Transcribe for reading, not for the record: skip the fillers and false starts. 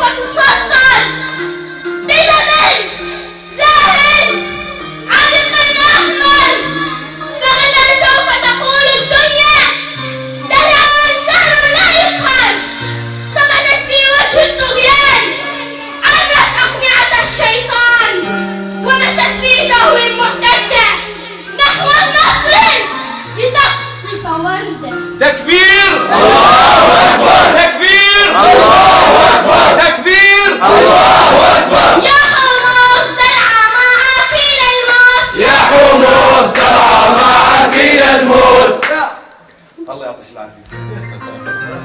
تصدر بدم زاهر عرق أحمر، فغدا سوف تقول الدنيا دلع إنسان لا يقهر. صمدت في وجه الطغيان، عرت أقنعة الشيطان، ومشت في زهو معتدة نحو النصر لتقطف وردة. تكبير! الله أكبر! تكبير! الله أكبر! تكبير! الله أكبر! يا حمص درع معاقيل الموت، يا حمص درع معاقيل الموت. الله يعطيك العافية.